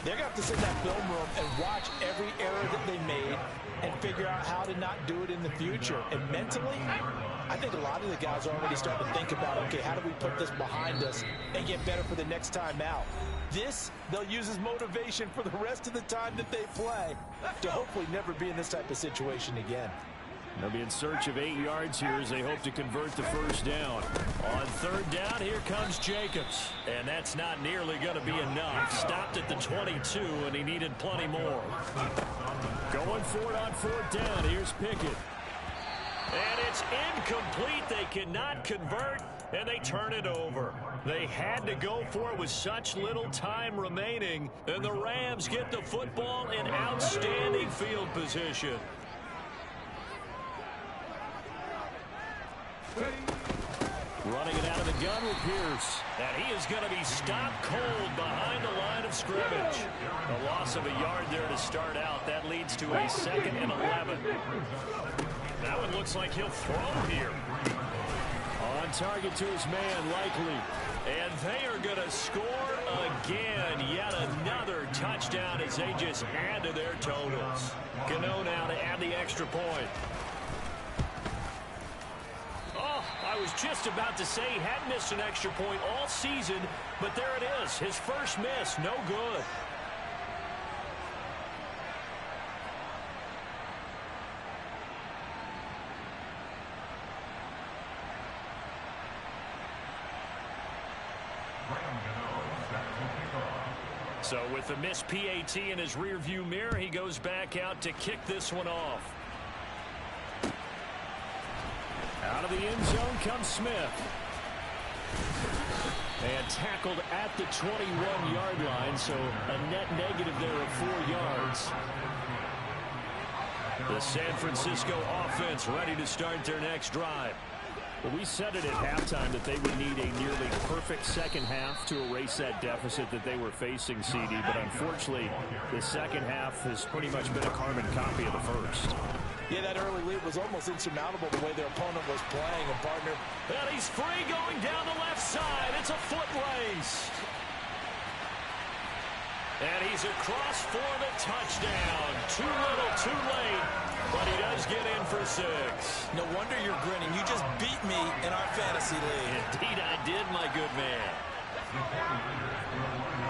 they're going to have to sit in that film room and watch every error that they made and figure out how to not do it in the future. And mentally, I think a lot of the guys are already starting to think about, okay, how do we put this behind us and get better for the next time out? This, they'll use as motivation for the rest of the time that they play to hopefully never be in this type of situation again. They'll be in search of 8 yards here as they hope to convert the first down. On third down, here comes Jacobs. And that's not nearly going to be enough. Stopped at the 22, and he needed plenty more. Going for it on fourth down. Here's Pickett. And it's incomplete. They cannot convert, and they turn it over. They had to go for it with such little time remaining, and the Rams get the football in outstanding field position. Running it out of the gun with Pierce. And he is going to be stopped cold behind the line of scrimmage. A loss of a yard there to start out. That leads to a 2nd and 11. That one looks like he'll throw here. On target to his man, Likely. And they are going to score again. Yet another touchdown as they just add to their totals. Gano now to add the extra point. Oh, I was just about to say he hadn't missed an extra point all season, but there it is. His first miss, no good. So with the missed PAT in his rearview mirror, he goes back out to kick this one off. Out of the end zone comes Smith. And tackled at the 21-yard line, so a net negative there of 4 yards. The San Francisco offense ready to start their next drive. Well, we said it at halftime that they would need a nearly perfect second half to erase that deficit that they were facing, CD. But unfortunately, the second half has pretty much been a carbon copy of the first. Yeah, that early lead was almost insurmountable the way their opponent was playing. And, partner, and he's free going down the left side. It's a foot race. And he's across for the touchdown. Too little, too late. But he does get in for 6. No wonder you're grinning. You just beat me in our fantasy league. Indeed I did, my good man.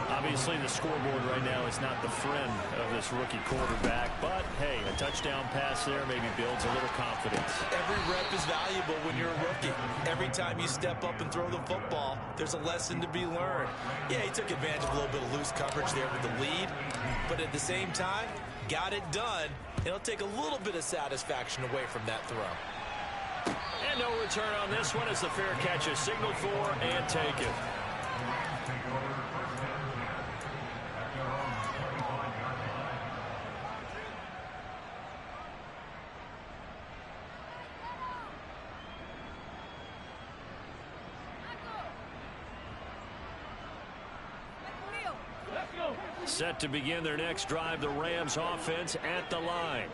Obviously, the scoreboard right now is not the friend of this rookie quarterback. But, hey, a touchdown pass there maybe builds a little confidence. Every rep is valuable when you're a rookie. Every time you step up and throw the football, there's a lesson to be learned. Yeah, he took advantage of a little bit of loose coverage there with the lead. But at the same time, got it done. It'll take a little bit of satisfaction away from that throw. And no return on this one as the fair catch is signaled for and taken. Set to begin their next drive, the Rams offense at the line.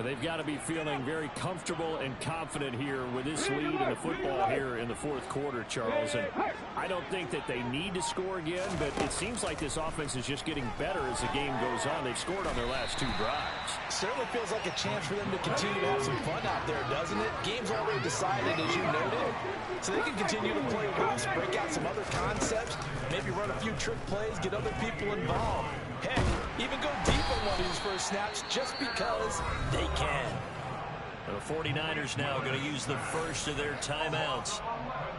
They've got to be feeling very comfortable and confident here with this lead in the football here in the fourth quarter, Charles. And I don't think that they need to score again, but it seems like this offense is just getting better as the game goes on. They've scored on their last 2 drives. Certainly feels like a chance for them to continue to have some fun out there, doesn't it? Game's already decided, as you noted. So they can continue to play loose, break out some other concepts, maybe run a few trick plays, get other people involved. Heck, even go deep on one of these first snaps just because they can. The 49ers now going to use the first of their timeouts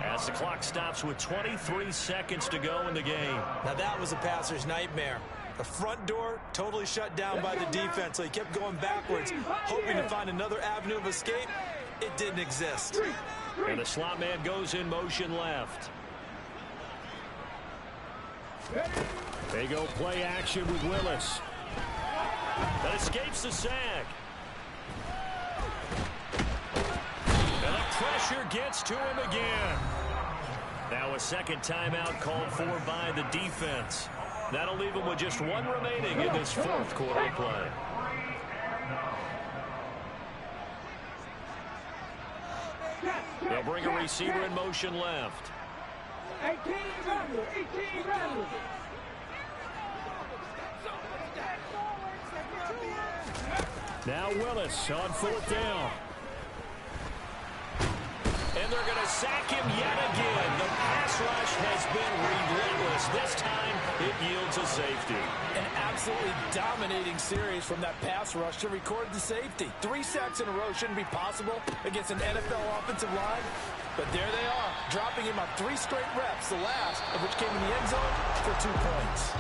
as the clock stops with 23 seconds to go in the game. Now that was a passer's nightmare. The front door totally shut down by the defense, so he kept going backwards, hoping to find another avenue of escape. It didn't exist. And the slot man goes in motion left. They go play action with Willis. That escapes the sack. And the pressure gets to him again. Now a second timeout called for by the defense. That'll leave him with just 1 remaining in this fourth quarter of play. They'll bring a receiver in motion left. 18 runners. 18 runners. Now Willis on 4th down. And they're going to sack him yet again. The pass rush has been relentless. This time it yields a safety. An absolutely dominating series from that pass rush to record the safety. 3 sacks in a row shouldn't be possible against an NFL offensive line. But there they are, dropping him on 3 straight reps, the last of which came in the end zone for 2 points.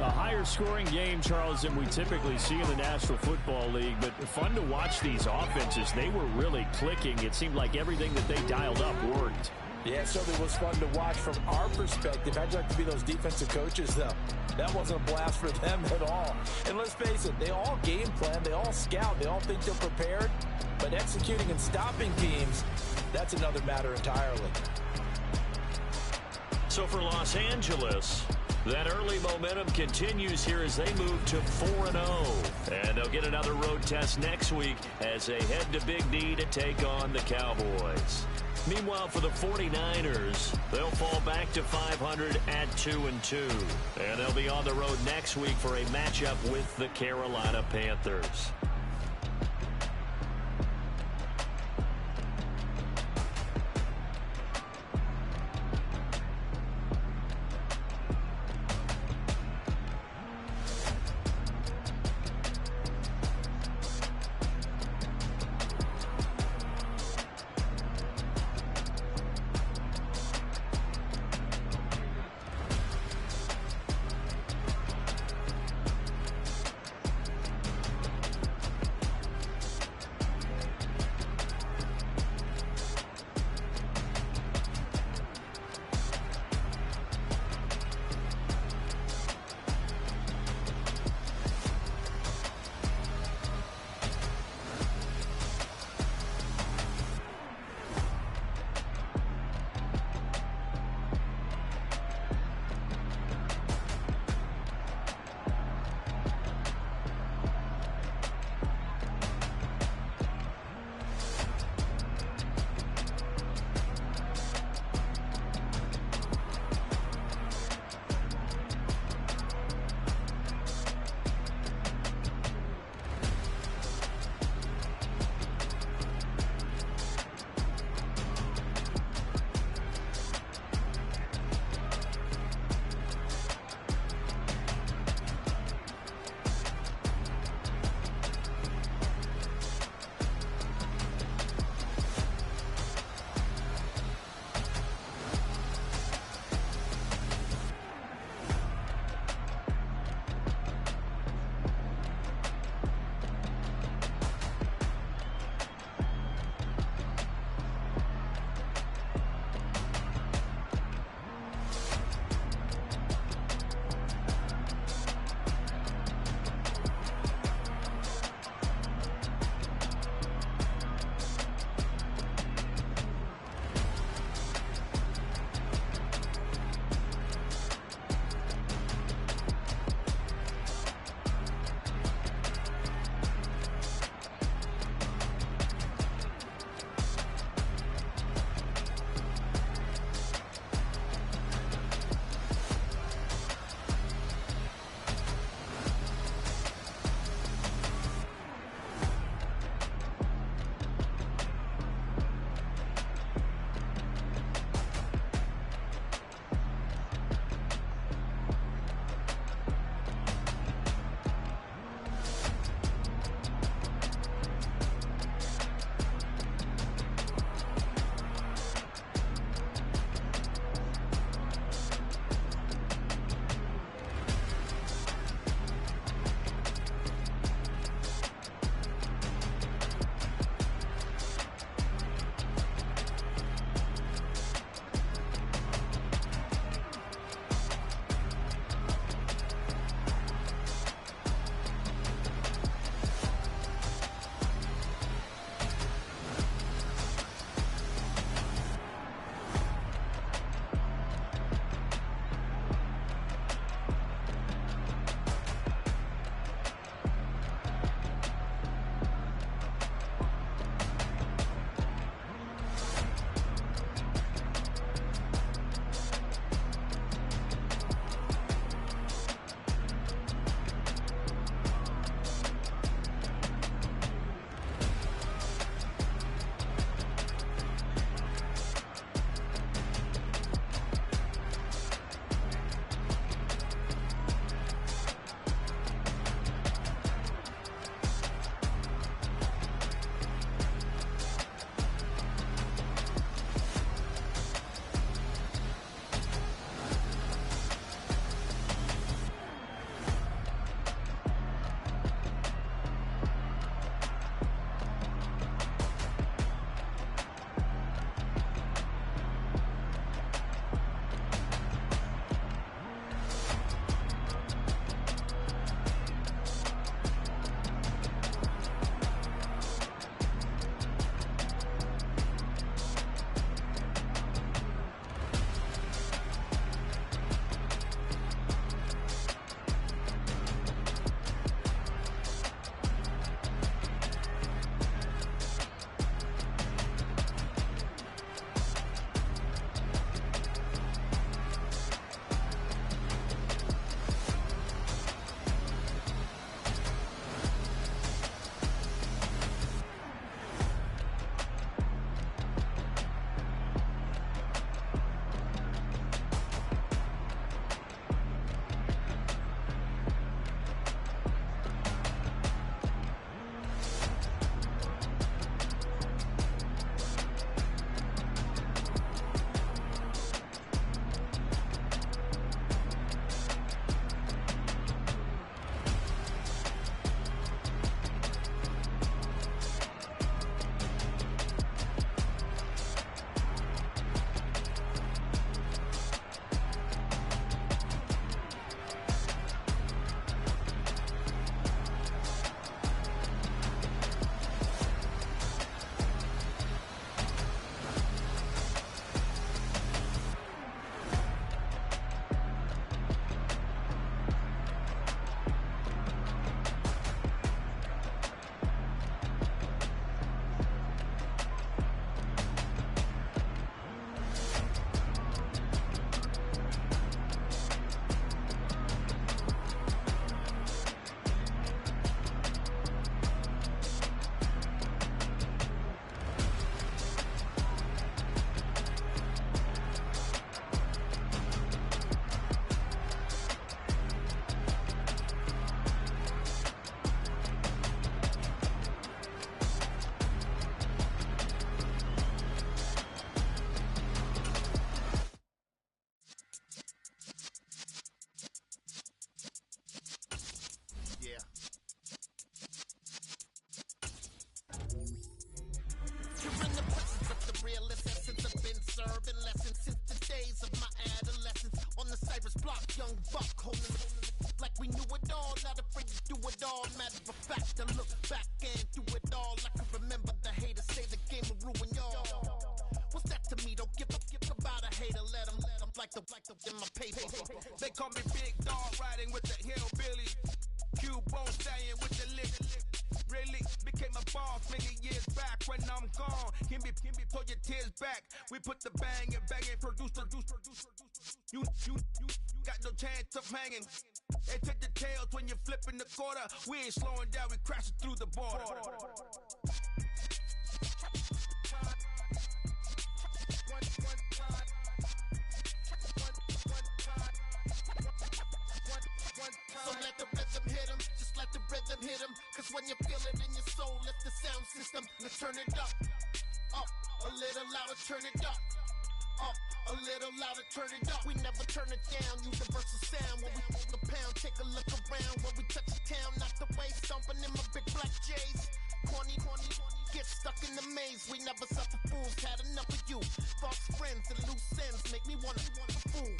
A higher scoring game, Charles, than we typically see in the National Football League, but fun to watch these offenses. They were really clicking. It seemed like everything that they dialed up worked. Yeah, it certainly was fun to watch from our perspective. I'd like to be those defensive coaches, though. That wasn't a blast for them at all. And let's face it, they all game plan, they all scout, they all think they're prepared. But executing and stopping teams, that's another matter entirely. So for Los Angeles, that early momentum continues here as they move to 4-0. And they'll get another road test next week as they head to Big D to take on the Cowboys. Meanwhile, for the 49ers, they'll fall back to 500 at 2-2. And they'll be on the road next week for a matchup with the Carolina Panthers. we knew it all, not afraid to do it all. Matter of fact, I look back and do it all. I can remember the haters say the game will ruin y'all. What's that to me? Don't give about a hater. Let them like the in my paper. They call me Big Dog, riding with the hillbilly. Q-Bone stallion with the lick. Really became a boss many years back. When I'm gone, can be pull your tears back. We put the bang and produce. You got no chance of hanging. They take the tails when you're flipping the quarter. We ain't slowing down, we crashing through the border. So let the rhythm hit him, just let the rhythm hit him. Cause when you feel it in your soul, lift the sound system. Let's turn it up, a little louder, turn it up. A little louder, turn it up. We never turn it down, universal sound. When we move the pound, take a look around. When we touch the town, knock the way, stomping in my big black J's. Corny, get stuck in the maze. We never suffer fools, had enough of you. False friends and loose ends make me wanna fool.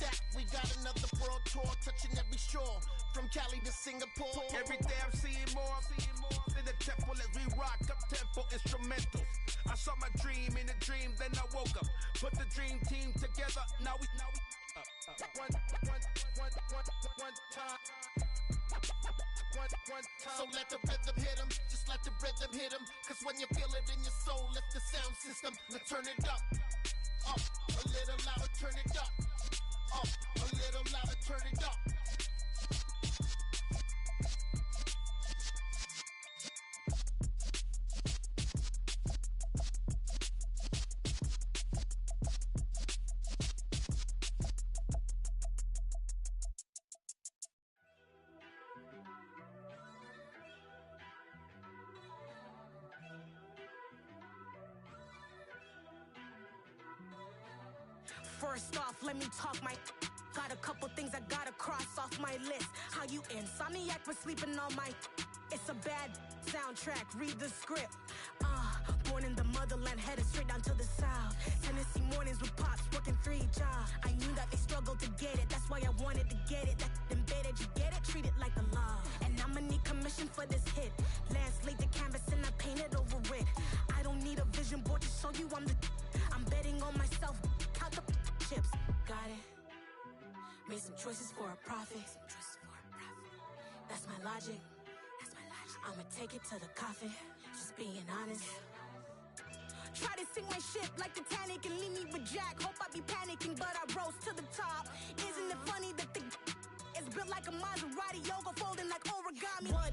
That we got another world tour, touching every shore, from Cali to Singapore. Every day I'm seeing more in the temple as we rock up tempo instrumentals. I saw my dream in a dream, then I woke up. Put the dream team together. Now we one time. So let the rhythm hit him, just let the rhythm hit him. Cause when you feel it in your soul, lift the sound system. Let's turn it up, a little louder, turn it up, a little louder, turn it up. First off, let me talk my. Got a couple things I gotta cross off my list. How you insomniac for sleeping on my. It's a bad soundtrack, read the script. Born in the motherland, headed straight down to the south. Tennessee mornings with pops, working 3 jobs. I knew that they struggled to get it, that's why I wanted to get it. That embedded, you get it, treat it like a law. And I'ma need commission for this hit. Last laid the canvas and I painted over it. I don't need a vision board to show you I'm betting on myself, count the chips. Got it. Made some choices for a profit. That's my logic. I'ma take it to the coffin. Just being honest. Try to sink my ship like Titanic and leave me with Jack. Hope I be panicking, but I rose to the top. Isn't it funny that the is built like a Maserati, yoga folding like origami? What?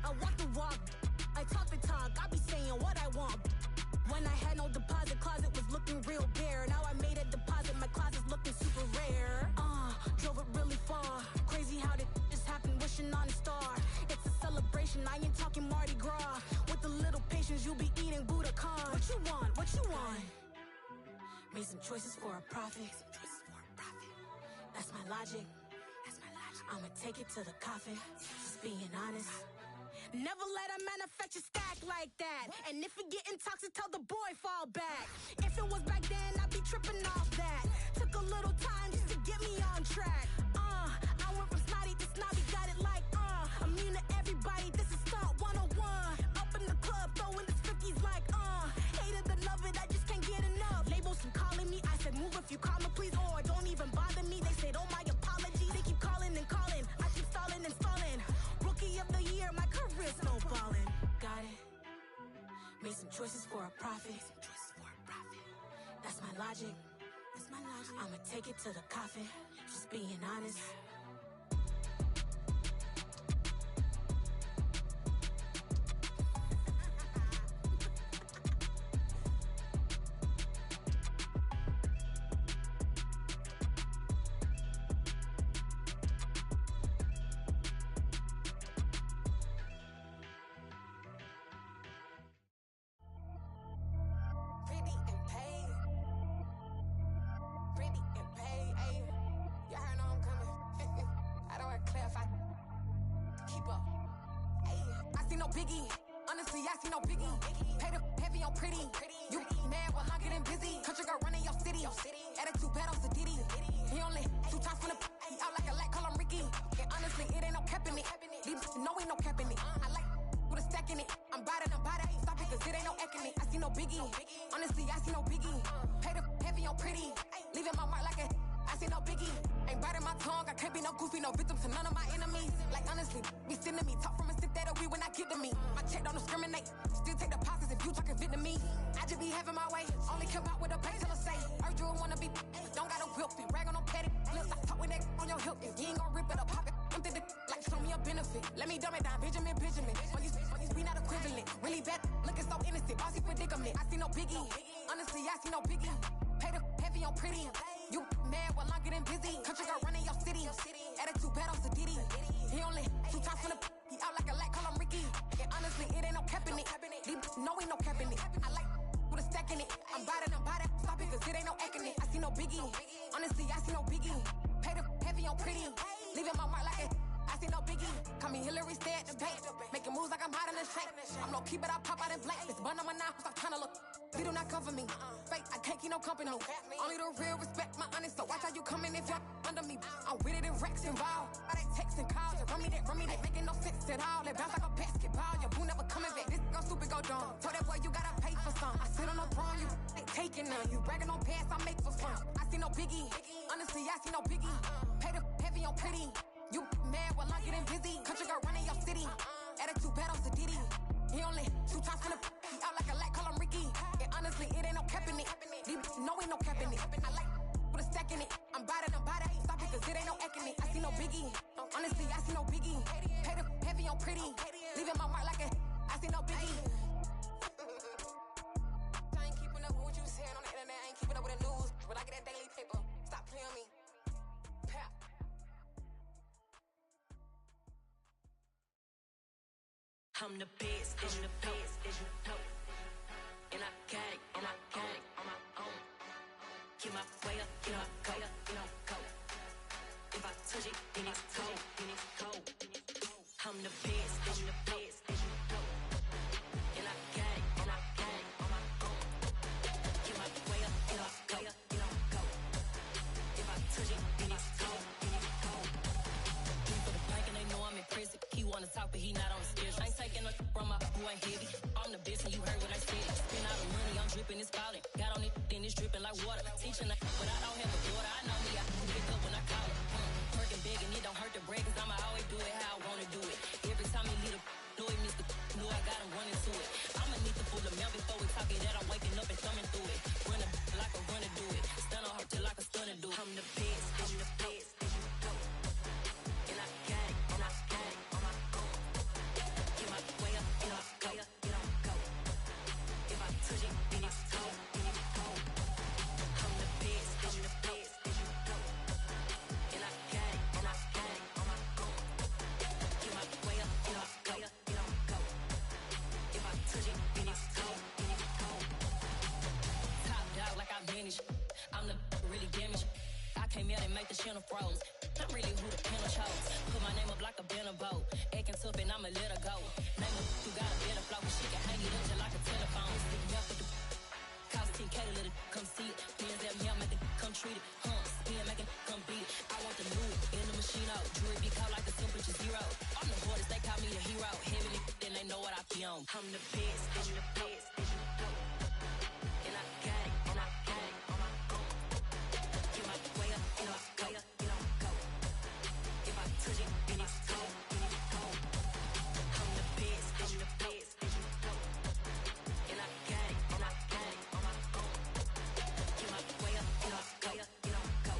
I walk the walk, I talk the talk. I be saying what I want. When I had no deposit, closet was looking real bare. Now I made a deposit, my closet's looking super rare. Drove it really far. Crazy how did just happen, wishing on a star. It's a celebration, I ain't talking Mardi Gras. With a little patience, you'll be eating Budokan. What you want? What you want? Made some choices for a profit. That's my logic. I'ma take it to the coffin. Just being honest. Never let a manufacture stack like that. And if it getting toxic, tell the boy fall back. If it was back then, I'd be tripping off that. Took a little time just to get me on track. I went from snotty to snobby, got it like immune to everybody, this is stunt 101. Up in the club, throwing the 50s like hated to love it, I just can't get enough. Labels from calling me, I said move if you call me please, or don't even bother me. They said oh my apologies, they keep calling and calling. I keep stalling and stalling. Rookie of the year, my career snowballing. Got it. Made some choices for a profit. That's my logic. I'ma take it to the coffin. Just being honest. Attitude bad on Sadiddy. He only 2 times from the he out like a lack, call him Ricky. it ain't no eking it. I see no biggie. Honestly, I see no biggie. Pay the heavy on pretty. Leaving my mark like a. I see no biggie. Ain't biting my tongue. I can't be no goofy, no victim to none of my enemies. Like honestly, be sending me talk from a stick that'll be when I get to me. My check don't discriminate. Still take deposits if you talking Vietnamese. I just be having my way. Only come out with a pay till I say. Urge you wanna be. Don't got a whip. Rag on no petty. Lips like talk with that on your hip. If you ain't gon' rip it up, pop it. Empty the like show me a benefit. Let me dumb it down, Benjamin. On you be not equivalent. Really bad, looking so innocent. Bossy predicament. I see no biggie. Honestly, I see no biggie. Pay the heavy on pretty. You mad while I'm getting busy. Country girl running your city. Attitude bad on Diddy. He only 2 times from the. He out like a light, call him Ricky. And honestly, it ain't no cap in it. No, ain't no cap in it. I like with a stack in it. I'm biting. Stop it, cause it ain't no acting it. I see no biggie. Honestly, I see no biggie. Pay the heavy on pretty. Leaving my mark like it. I see no biggie. Call me Hillary, stay at the bank. Making moves like I'm hiding in the shank. I'm low key, but I pop out in blank. This bun on my knife, stop trying to look. They do not cover me. Fake, I can't keep no company. Only the real respect my honest. So watch how you coming if you're under me. I'm with it in Rex involved. All that text and calls. Run me that. Making no sense at all. They bounce like a basketball. Your boo never coming back. This go stupid, go dumb. Told that boy you gotta pay for some. I sit on the throne, you ain't taking none. You bragging on pants, I make for fun. I see no biggie. Honestly, I see no biggie. Pay the heavy on pretty. You mad while I'm getting busy. Country girl running your city. Attitude bad on Diddy. He only 2 times from the. He out like a light, call him Ricky. And honestly, it ain't no cap in it. No, ain't no cap in it. I like with a stack in it. I'm biting. Stop it, cause it ain't no acting it. I see no biggie. Honestly, I see no biggie. Pay the heavy on pretty. Leaving my mark like a. I see no biggie. I ain't keeping up with what you saying on the internet. I ain't keeping up with the news. When I get that daily paper, stop playing me. Pap. I'm the best, and the best, and I got it, on my own. Get my way up, get my go. If I touch it, then it's cold. I'm the best, and the best, and I got it, on my own. Get my way up, get my go. If I touch it, then it's cold. He for the bank and they know I'm in prison. He wanna talk, but he not on the schedule. I ain't taking a from my who ain't heavy. I'm the best and you heard what I said. Spend all the money, I'm dripping, it's falling. Got on it, then it's dripping like water. Teaching but I don't have a daughter. I know me, I can pick up when I call it. Working big and it don't hurt the bread, cause I'ma always do it how I wanna do it. Every time he lead a know it, Mr. Know I got him running to it. I'ma need to pull the mail before we talk it that I'm waking up and thumbing through it. Run like a runner do it. Stun on her till like a stunner do it. I'm the best, I'm the best. And I got it, on my own. Get my way up, get my go. If I touch it, then it's cold. I'm the best, and I got it, on my own. Get my way up, get my go. If I touch it, then it's cold. Top dog like I manage. I'm the really damaged. I came out and make the channel froze. I'm really who the panel chose. Put my name up like a banner boat. Acting tough and I'ma let her go. Name her who got a better flow, but she can hang it up just like a telephone. Stick me up with the cost 10K to let it come see it. Hands at me, I make it come treat it. Spin, make it come beat it. I want the new in the machine out. Jewelry be caught like a temperature 0. I'm the hardest, they call me the hero. Heavily, then they know what I be on. I'm the best, and the best, and I got it, on my own. Get my way up, get my go. If I touch it, then it's cold. I'm the best, and the best, and I got it, on my own. Get my way up, get my go.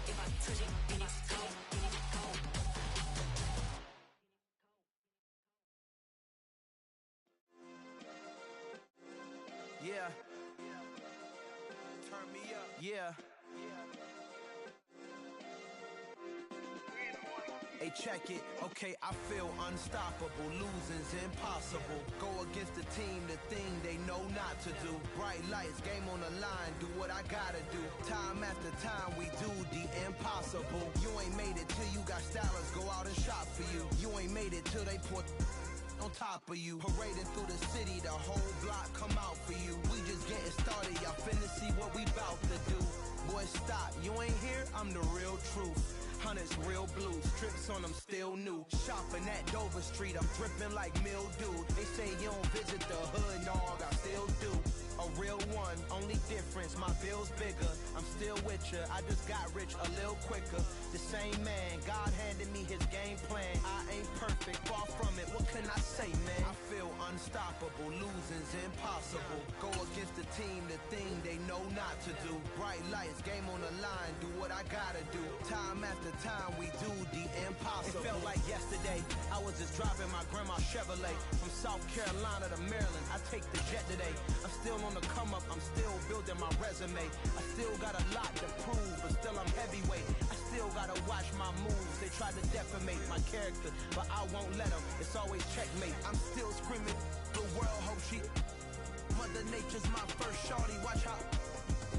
If I touch it, then it's cold. Yeah. Turn me up. Yeah. Hey, check it. Okay, I feel unstoppable. Losing's impossible. Go against the team, the thing they know not to do. Bright lights, game on the line. Do what I gotta do. Time after time, we do the impossible. You ain't made it till you got stylists go out and shop for you. You ain't made it till they put on top of you. Parading through the city, the whole block come out for you. We just getting started, y'all finna see what we bout to do. Boy, stop, you ain't here, I'm the real truth. hundreds, real blues. Trips on them still new. Shopping at Dover Street, I'm dripping like mildew. They say you don't visit the hood, dog, I still do. A real one, only difference, my bill's bigger. I'm still with ya, I just got rich a little quicker. The same man, God handed me his game plan. I ain't perfect, far from it, what can I say, man? I feel unstoppable, losing's impossible. Go against the team, the thing they know not to do. Bright lights, game on the line, do what I gotta do. Time after time, we do the impossible. It felt like yesterday, I was just driving my grandma's Chevrolet. From South Carolina to Maryland, I take the jet today. I'm still on the come up, I'm still building my resume. I still got a lot to prove, but still I'm heavyweight. I still gotta watch my moves. They try to defamate my character, but I won't let them. It's always checkmate. I'm still screaming, the world hope she. Mother Nature's my first shorty. Watch how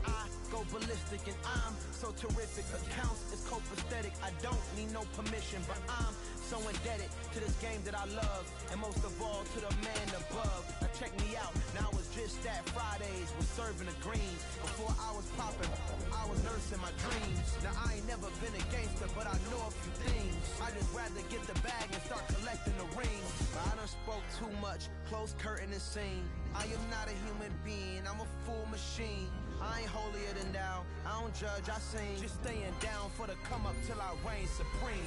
I go ballistic, and I'm so terrific. Accounts is copacetic. I don't need no permission, but I'm so indebted to this game that I love, and most of all to the man above. Now check me out, now it's just that Fridays was serving the greens. Before I was popping, I was nursing my dreams. Now I ain't never been a gangster, but I know a few things. I just rather get the bag and start collecting the rings. But I done spoke too much, close curtain and scene. I am not a human being, I'm a full machine. I ain't holier than thou, I don't judge, I sing. Just staying down for the come up till I reign supreme.